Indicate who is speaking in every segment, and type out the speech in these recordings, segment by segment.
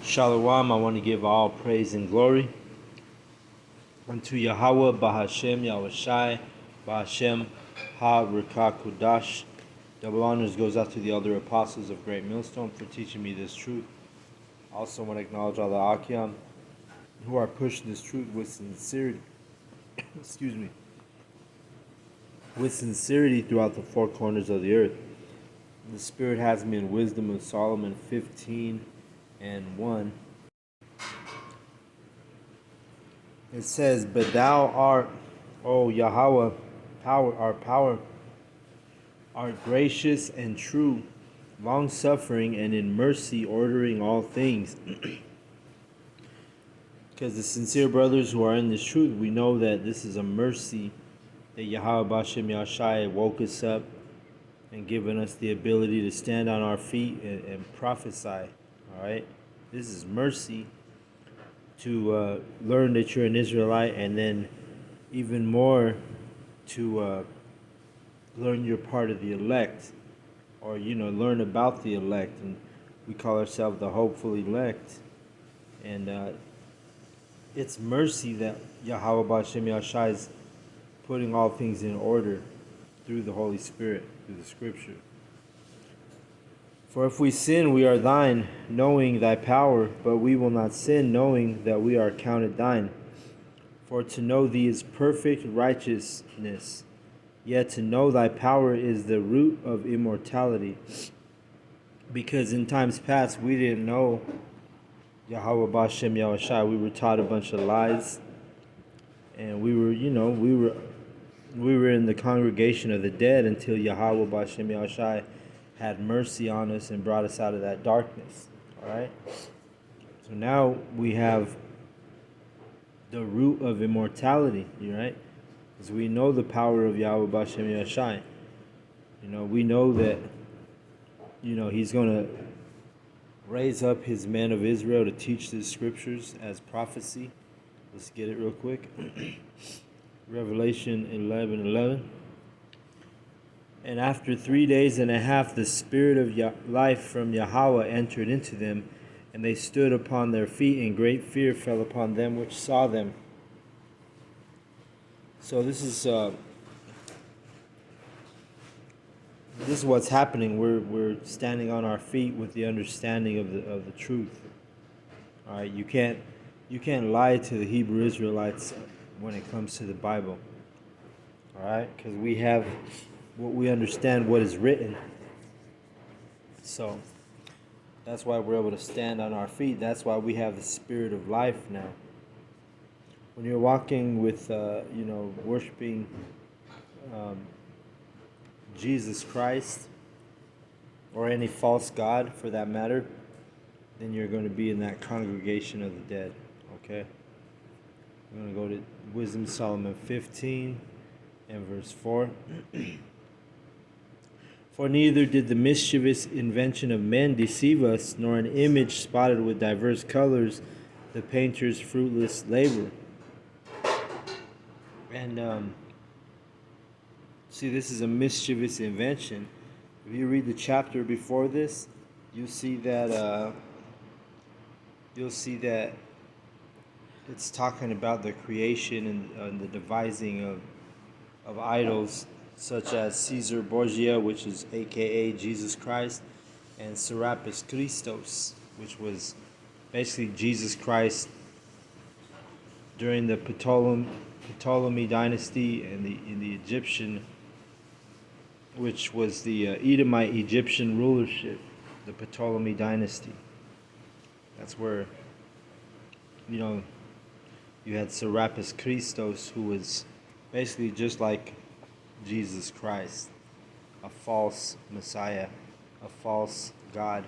Speaker 1: Shalom, I want to give all praise and glory unto Yahweh, Bahashem, Yahushai, Bahashem, Ha-Rikakudash. Double honors goes out to the elder apostles of Great Millstone for teaching me this truth. I also want to acknowledge all the Akyam who are pushing this truth with sincerity. Excuse me. With sincerity throughout the four corners of the earth. The Spirit has me in Wisdom of Solomon 15:1. It says, "But thou art, O Yahweh, power, art gracious and true, long-suffering and in mercy, ordering all things." Because the sincere brothers who are in this truth, we know that this is a mercy that Yahweh Bashem Yahshai woke us up and given us the ability to stand on our feet and prophesy. All right, this is mercy to learn that you're an Israelite, and then even more to learn you're part of the elect, or learn about the elect. And we call ourselves the hopeful elect. And it's mercy that Yahweh Bashem Yahshai is putting all things in order through the Holy Spirit, through the Scripture. For if we sin, we are thine, knowing thy power, but we will not sin, knowing that we are counted thine. For to know thee is perfect righteousness, yet to know thy power is the root of immortality. Because in times past we didn't know Yahweh Bashem Yahushai. We were taught a bunch of lies, and we were in the congregation of the dead until Yahweh Bashem Yahushai had mercy on us and brought us out of that darkness. All right. So now we have the root of immortality. Right, because we know the power of Yahweh Bashem Yahushai. We know that He's going to raise up His men of Israel to teach the Scriptures as prophecy. Let's get it real quick. Revelation 11:11. And after 3 days and a half, the spirit of life from Yahweh entered into them, and they stood upon their feet, and great fear fell upon them which saw them. So this is what's happening. We're standing on our feet with the understanding of the truth. All right, you can't lie to the Hebrew Israelites when it comes to the Bible. All right, because we have what we understand, what is written. So that's why we're able to stand on our feet. That's why we have the spirit of life now. When you're walking with, worshiping Jesus Christ, or any false god for that matter, then you're going to be in that congregation of the dead. Okay? I'm going to go to Wisdom Solomon 15:4. For neither did the mischievous invention of men deceive us, nor an image spotted with diverse colors the painter's fruitless labor. And see, this is a mischievous invention. If you read the chapter before this, you'll see that it's talking about the creation and the devising of idols, such as Caesar Borgia, which is aka Jesus Christ, and Serapis Christos, which was basically Jesus Christ during the Ptolemy dynasty and in the Egyptian, which was the Edomite Egyptian rulership, the Ptolemy dynasty. That's where you had Serapis Christos, who was basically just like Jesus Christ, a false Messiah, a false God.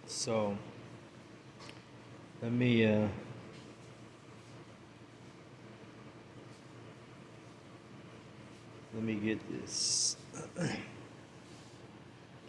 Speaker 1: So let me get this.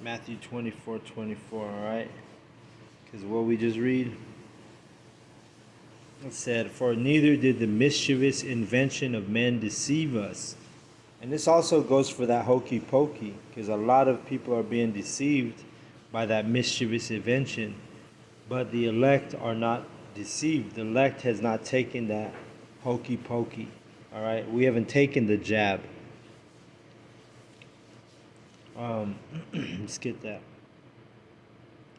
Speaker 1: Matthew 24:24. All right, because what we just read. It said, "For neither did the mischievous invention of men deceive us." And this also goes for that hokey pokey, because a lot of people are being deceived by that mischievous invention. But the elect are not deceived. The elect has not taken that hokey pokey. All right, we haven't taken the jab. Let's get that.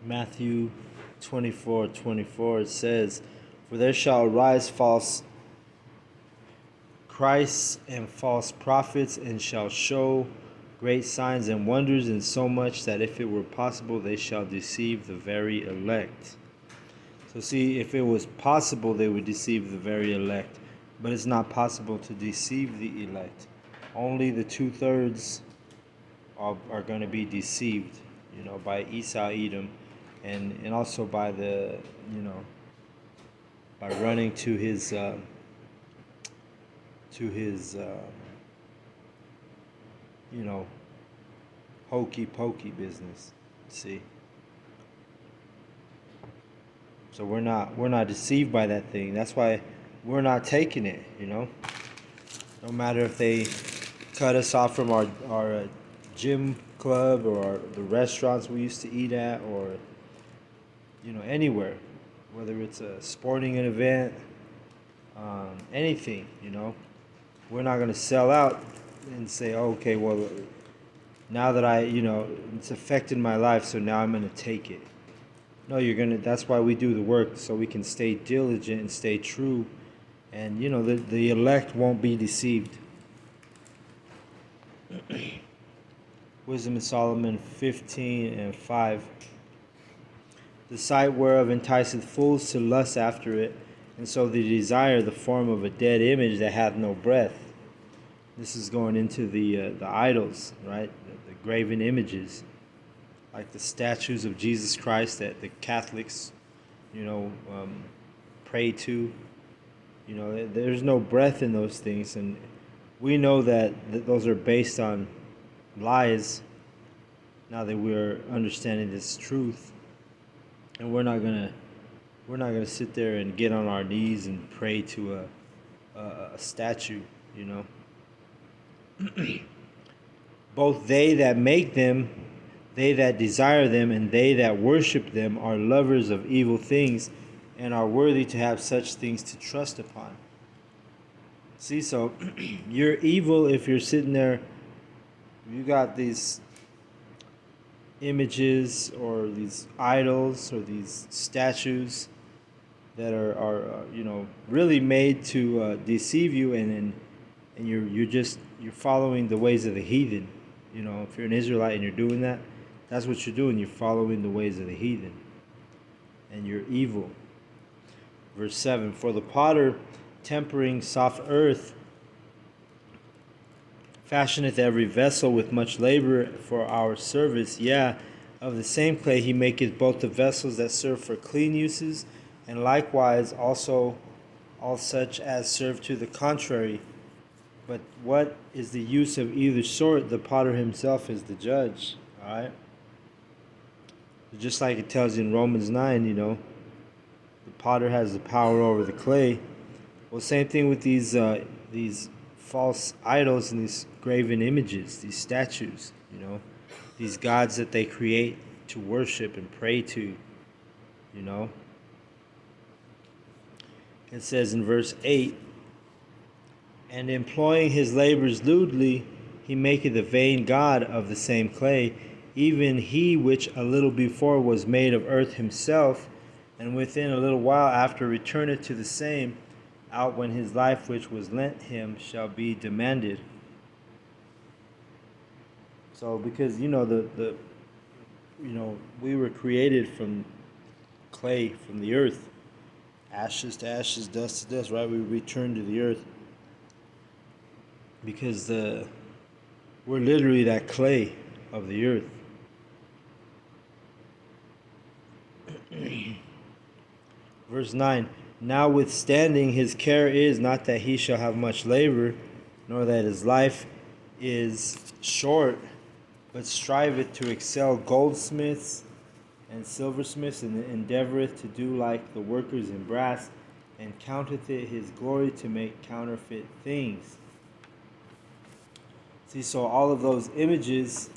Speaker 1: Matthew 24:24, it says, "For there shall arise false Christs and false prophets, and shall show great signs and wonders, and so much that if it were possible, they shall deceive the very elect." So see, if it was possible, they would deceive the very elect. But it's not possible to deceive the elect. Only the 2/3 are going to be deceived, by Esau, Edom, and also by by running to his hokey pokey business. See, so we're not deceived by that thing. That's why we're not taking it. No matter if they cut us off from our gym club or the restaurants we used to eat at, or anywhere, whether it's a sporting event, anything. We're not going to sell out and say, oh, okay, well, now that it's affected my life, so now I'm going to take it. No, that's why we do the work, so we can stay diligent and stay true, and the elect won't be deceived. Wisdom of Solomon 15:5. The sight whereof enticeth fools to lust after it, and so they desire the form of a dead image that hath no breath. This is going into the idols, right? The graven images, like the statues of Jesus Christ that the Catholics, pray to. There's no breath in those things, and we know that those are based on lies. Now that we're understanding this truth, and we're not gonna sit there and get on our knees and pray to a statue. Both they that make them, they that desire them, and they that worship them are lovers of evil things, and are worthy to have such things to trust upon. See, so you're evil if you're sitting there. You got these images or these idols or these statues that are really made to deceive you, and you're following the ways of the heathen. If you're an Israelite and you're doing that, that's what you're doing. You're following the ways of the heathen, and you're evil. Verse 7, "For the potter, tempering soft earth, fashioneth every vessel with much labor for our service. Yea, of the same clay he maketh both the vessels that serve for clean uses, and likewise also all such as serve to the contrary. But what is the use of either sort? The potter himself is the judge." All right? Just like it tells you in Romans 9, the potter has the power over the clay. Well, same thing with these false idols and these graven images, these statues, these gods that they create to worship and pray to, It says in verse 8, "And employing his labors lewdly, he maketh a vain god of the same clay, even he which a little before was made of earth himself, and within a little while after returneth to the same, out when his life which was lent him shall be demanded." So because we were created from clay, from the earth, ashes to ashes, dust to dust, right? We return to the earth because we're literally that clay of the earth. Verse 9, "Notwithstanding his care is not that he shall have much labor, nor that his life is short, but striveth to excel goldsmiths and silversmiths, and endeavoreth to do like the workers in brass, and counteth it his glory to make counterfeit things." See, so all of those images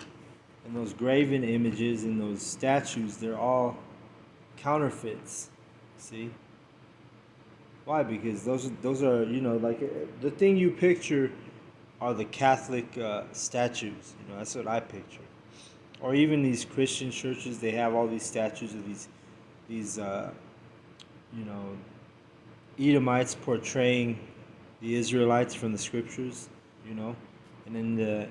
Speaker 1: And those graven images and those statues, they're all counterfeits. See? Why? Because those are like the thing you picture are the Catholic statues. That's what I picture. Or even these Christian churches, they have all these statues of these you know Edomites portraying the Israelites from the scriptures. You know, and then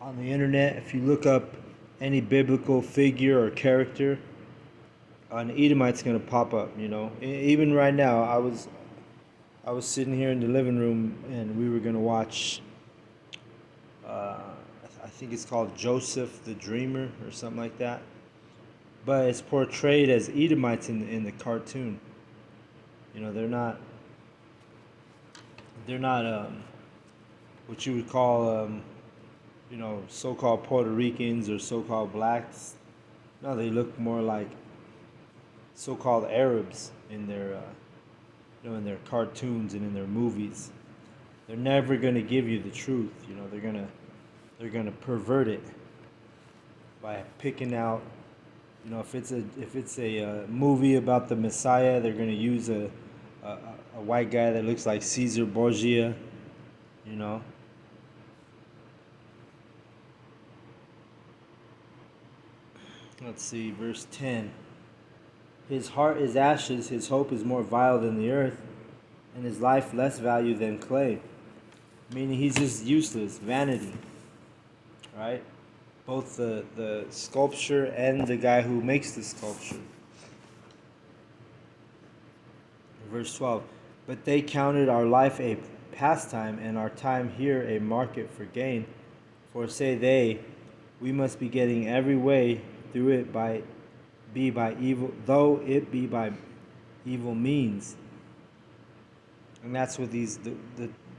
Speaker 1: on the internet, if you look up any biblical figure or character, an Edomite's gonna pop up. Even right now, I was sitting here in the living room and we were gonna watch. I think it's called Joseph the Dreamer or something like that. But it's portrayed as Edomites in the cartoon. They're not what you would call so-called Puerto Ricans or so-called blacks. No, they look more like so-called Arabs in their cartoons and in their movies. They're never gonna give you the truth. They're gonna pervert it by picking out. If it's a movie about the Messiah, they're gonna use a, a white guy that looks like Caesar Borgia. You know. Let's see, verse 10. His heart is ashes, his hope is more vile than the earth, and his life less value than clay. Meaning he's just useless, vanity, right? Both the sculpture and the guy who makes the sculpture. Verse 12. But they counted our life a pastime, and our time here a market for gain. For say they, we must be getting every way through it by evil, though it be by evil means. And that's what the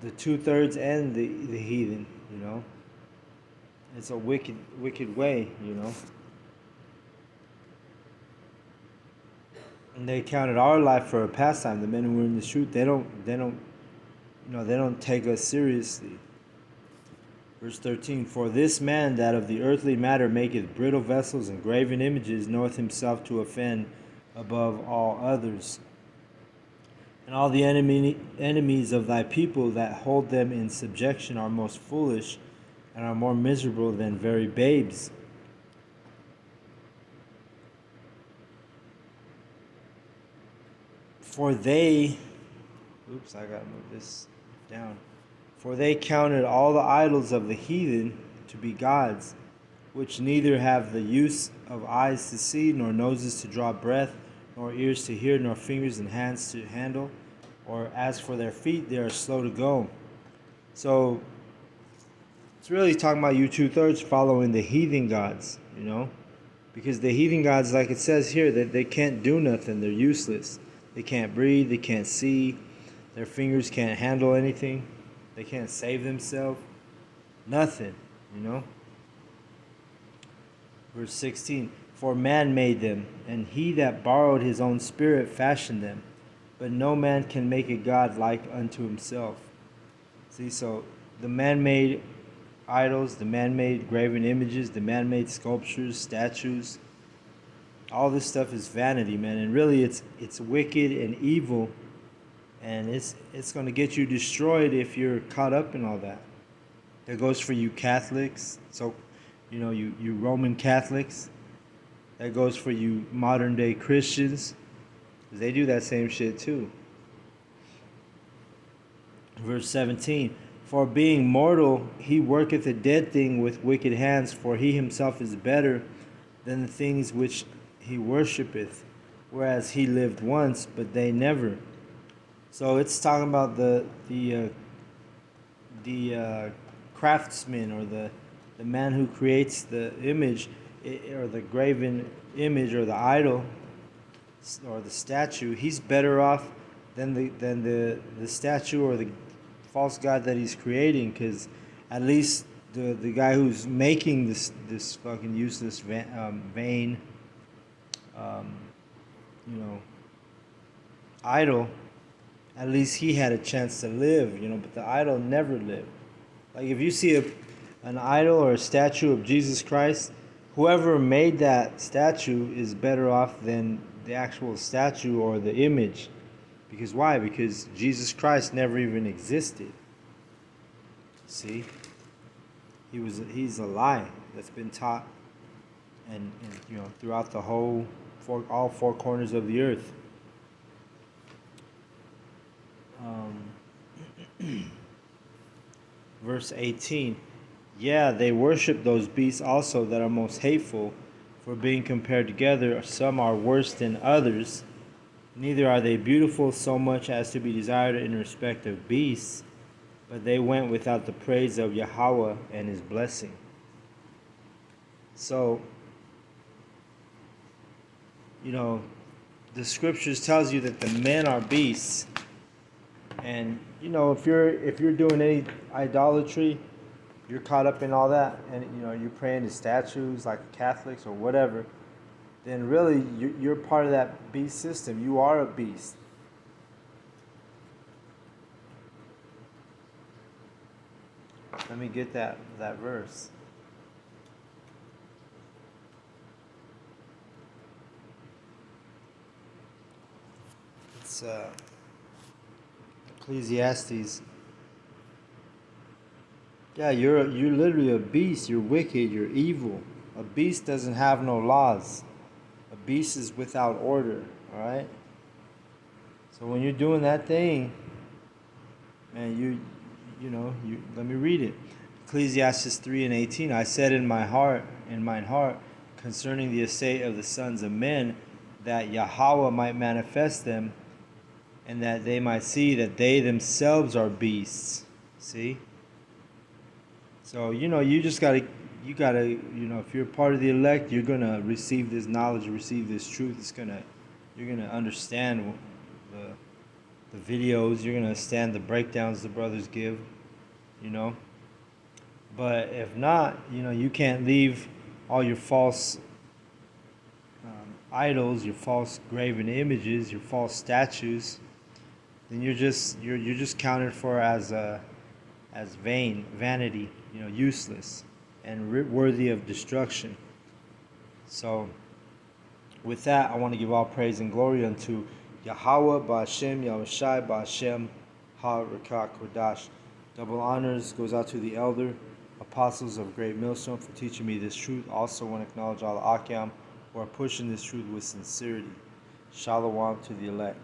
Speaker 1: 2/3 and the heathen. It's a wicked way. And they counted our life for a pastime. The men who were in the truth, they don't take us seriously. Verse 13, for this man that of the earthly matter maketh brittle vessels and graven images knoweth himself to offend above all others. And all the enemies of thy people that hold them in subjection are most foolish and are more miserable than very babes. For they, I gotta move this down. For they counted all the idols of the heathen to be gods, which neither have the use of eyes to see, nor noses to draw breath, nor ears to hear, nor fingers and hands to handle. Or as for their feet, they are slow to go. So it's really talking about you 2/3 following the heathen gods, because the heathen gods, like it says here, that they can't do nothing. They're useless. They can't breathe. They can't see. Their fingers can't handle anything. They can't save themselves. Nothing, Verse 16, for man made them, and he that borrowed his own spirit fashioned them. But no man can make a god like unto himself. See, so the man-made idols, the man-made graven images, the man-made sculptures, statues, all this stuff is vanity, man. And really it's wicked and evil. And it's going to get you destroyed if you're caught up in all that. That goes for you Catholics. So, you Roman Catholics. That goes for you modern day Christians. Because they do that same shit too. Verse 17. For being mortal, he worketh a dead thing with wicked hands, for he himself is better than the things which he worshippeth. Whereas he lived once, but they never. So it's talking about the craftsman, or the man who creates the image, or the graven image, or the idol, or the statue. He's better off than the statue or the false god that he's creating, because at least the guy who's making this fucking useless vain idol, at least he had a chance to live, but the idol never lived. Like if you see an idol or a statue of Jesus Christ, whoever made that statue is better off than the actual statue or the image. Because why? Because Jesus Christ never even existed. See? He's a lie that's been taught and throughout the whole all four corners of the earth. Verse 18. Yeah, they worship those beasts also that are most hateful, for being compared together, some are worse than others. Neither are they beautiful so much as to be desired in respect of beasts, but they went without the praise of Yahweh and his blessing. So, the scriptures tells you that the men are beasts. And if you're doing any idolatry, you're caught up in all that, and you're praying to statues like Catholics or whatever, then really you're part of that beast system. You are a beast. Let me get that verse. It's Ecclesiastes. Yeah, you're literally a beast. You're wicked. You're evil. A beast doesn't have no laws. A beast is without order. All right. So when you're doing that thing, man, you let me read it. Ecclesiastes 3:18. I said in mine heart, concerning the estate of the sons of men, that Yahweh might manifest them, and that they might see that they themselves are beasts. See? So, you just gotta, if you're part of the elect, you're gonna receive this knowledge, receive this truth. You're gonna understand the videos. You're gonna understand the breakdowns the brothers give. But if not, you can't leave all your false idols, your false graven images, your false statues. Then you're just counted for as vanity, useless, and worthy of destruction. So, with that, I want to give all praise and glory unto Yahweh, Ba'ashem, Yahushai, Ba'ashem, Ha-Rakah, Kodash. Double honors goes out to the elder apostles of Great Millstone for teaching me this truth. Also want to acknowledge all the Akyam who are pushing this truth with sincerity. Shalom to the elect.